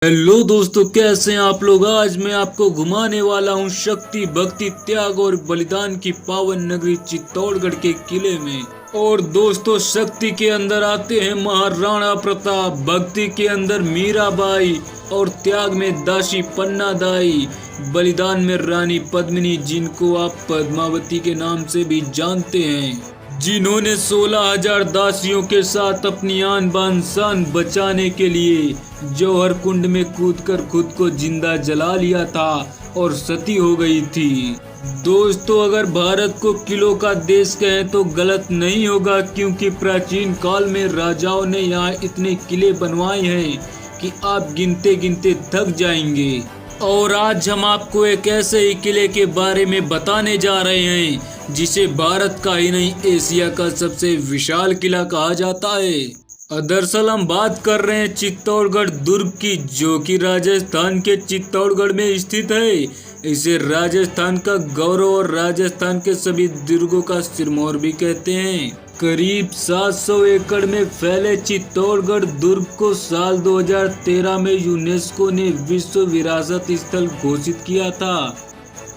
Hello दोस्तों, कैसे हैं आप लोग। आज मैं आपको घुमाने वाला हूं शक्ति, भक्ति, त्याग और बलिदान की पावन नगरी चित्तौड़गढ़ के किले में। और दोस्तों, शक्ति के अंदर आते हैं महाराणा प्रताप, भक्ति के अंदर मीराबाई और त्याग में दासी पन्ना दाई, बलिदान में रानी पद्मिनी, जिनको आप पद्मावती के नाम से भी जानते हैं, जिन्होंने 16,000 दासियों के साथ अपनी आन बान शान बचाने के लिए जौहर कुंड में कूदकर खुद को जिंदा जला लिया था और सती हो गई थी। दोस्तों, अगर भारत को किलों का देश कहें तो गलत नहीं होगा, क्योंकि प्राचीन काल में राजाओं ने यहाँ इतने किले बनवाए हैं कि आप गिनते गिनते थक जाएंगे। और आज हम आपको एक ऐसे ही किले के बारे में बताने जा रहे हैं जिसे भारत का ही नहीं, एशिया का सबसे विशाल किला कहा जाता है। दरअसल हम बात कर रहे हैं चित्तौड़गढ़ दुर्ग की, जो कि राजस्थान के चित्तौड़गढ़ में स्थित है। इसे राजस्थान का गौरव और राजस्थान के सभी दुर्गों का सिरमौर भी कहते हैं। करीब 700 एकड़ में फैले चित्तौड़गढ़ दुर्ग को साल 2013 में यूनेस्को ने विश्व विरासत स्थल घोषित किया था।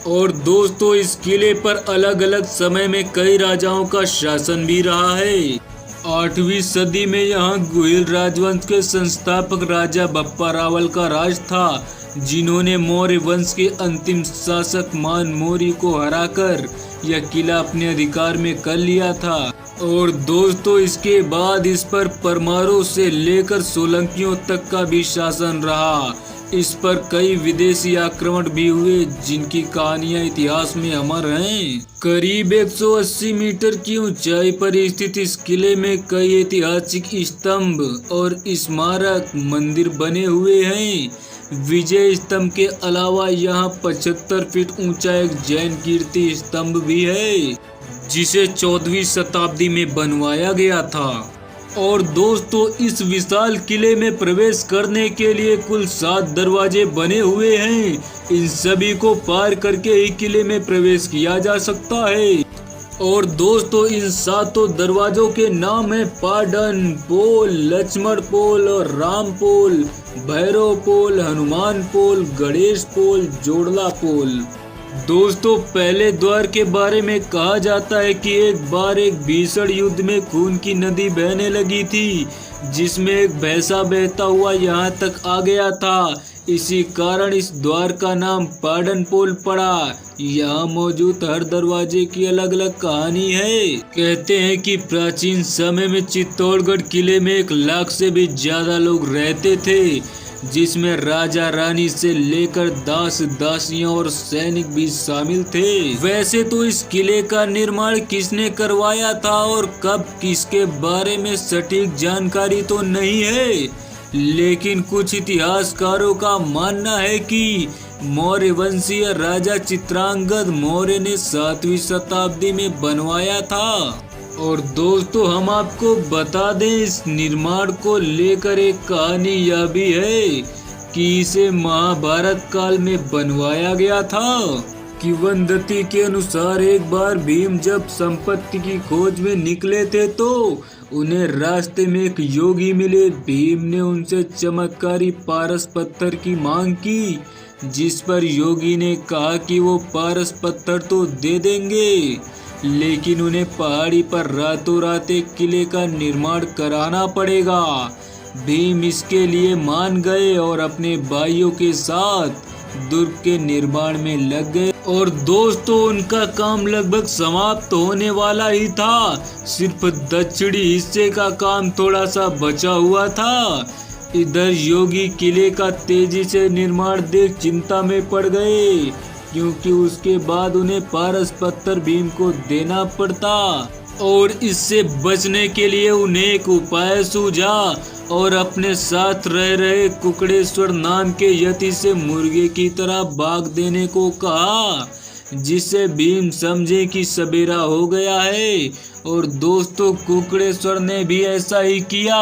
और दोस्तों, इस किले पर अलग अलग समय में कई राजाओं का शासन भी रहा है। 8वीं सदी में यहाँ गुहिल राजवंश के संस्थापक राजा बप्पा रावल का राज था, जिन्होंने मौर्य वंश के अंतिम शासक मान मौर्य को हराकर यह किला अपने अधिकार में कर लिया था। और दोस्तों, इसके बाद इस पर परमारों से लेकर सोलंकियों तक का भी शासन रहा। इस पर कई विदेशी आक्रमण भी हुए, जिनकी कहानियां इतिहास में अमर हैं। करीब 180 मीटर की ऊंचाई पर स्थित इस किले में कई ऐतिहासिक स्तंभ और स्मारक मंदिर बने हुए हैं। विजय स्तंभ के अलावा यहाँ 75 फीट ऊंचा एक जैन कीर्ति स्तंभ भी है, जिसे 14वीं शताब्दी में बनवाया गया था। और दोस्तों, इस विशाल किले में प्रवेश करने के लिए कुल 7 दरवाजे बने हुए हैं। इन सभी को पार करके ही किले में प्रवेश किया जा सकता है। और दोस्तों, इन 7 दरवाजों के नाम है पाटन पोल, लक्ष्मण पोल और राम पोल, भैरव पोल, हनुमान पोल, गणेश पोल, जोड़ला पोल। दोस्तों, पहले द्वार के बारे में कहा जाता है कि एक बार एक भीषण युद्ध में खून की नदी बहने लगी थी, जिसमें एक भैंसा बहता हुआ यहाँ तक आ गया था। इसी कारण इस द्वार का नाम पाटन पोल पड़ा। यहाँ मौजूद हर दरवाजे की अलग अलग कहानी है। कहते हैं कि प्राचीन समय में चित्तौड़गढ़ किले में 1 लाख से भी ज्यादा लोग रहते थे, जिसमें राजा रानी से लेकर दास दासियां और सैनिक भी शामिल थे। वैसे तो इस किले का निर्माण किसने करवाया था और कब, किसके बारे में सटीक जानकारी तो नहीं है, लेकिन कुछ इतिहासकारों का मानना है कि मौर्य वंशीय राजा चित्रांगद मौर्य ने 7वीं शताब्दी में बनवाया था। और दोस्तों, हम आपको बता दें, इस निर्माण को लेकर एक कहानी यह भी है कि इसे महाभारत काल में बनवाया गया था। किंवदंती के अनुसार एक बार भीम जब संपत्ति की खोज में निकले थे तो उन्हें रास्ते में एक योगी मिले। भीम ने उनसे चमत्कारी पारस पत्थर की मांग की, जिस पर योगी ने कहा कि वो पारस पत्थर तो दे देंगे, लेकिन उन्हें पहाड़ी पर रातों रात एक किले का निर्माण कराना पड़ेगा। भीम इसके लिए मान गए और अपने भाइयों के साथ दुर्ग के निर्माण में लग गए। और दोस्तों, उनका काम लगभग समाप्त होने वाला ही था। सिर्फ दक्षिणी हिस्से का काम थोड़ा सा बचा हुआ था। इधर योगी किले का तेजी से निर्माण देख चिंता में पड़ गए, क्योंकि उसके बाद उन्हें पारस पत्थर भीम को देना पड़ता। और इससे बचने के लिए उन्हें एक उपाय सूझा और अपने साथ रह रहे कुकड़ेश्वर नाम के यति से मुर्गे की तरह भाग देने को कहा, जिससे भीम समझे कि सवेरा हो गया है। और दोस्तों, कुकड़ेश्वर ने भी ऐसा ही किया।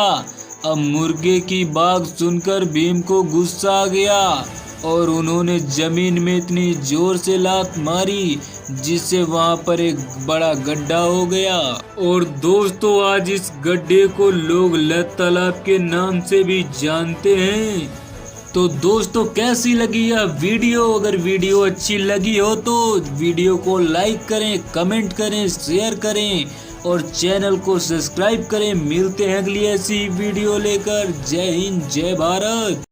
अब मुर्गे की भाग सुनकर भीम को गुस्सा आ गया और उन्होंने जमीन में इतनी जोर से लात मारी, जिससे वहां पर एक बड़ा गड्ढा हो गया। और दोस्तों, आज इस गड्ढे को लोग लत तालाब के नाम से भी जानते हैं। तो दोस्तों कैसी लगी यह वीडियो? अगर वीडियो अच्छी लगी हो तो वीडियो को लाइक करें, कमेंट करें, शेयर करें और चैनल को सब्सक्राइब करें। मिलते हैं अगली ऐसी वीडियो लेकर। जय हिंद, जय भारत।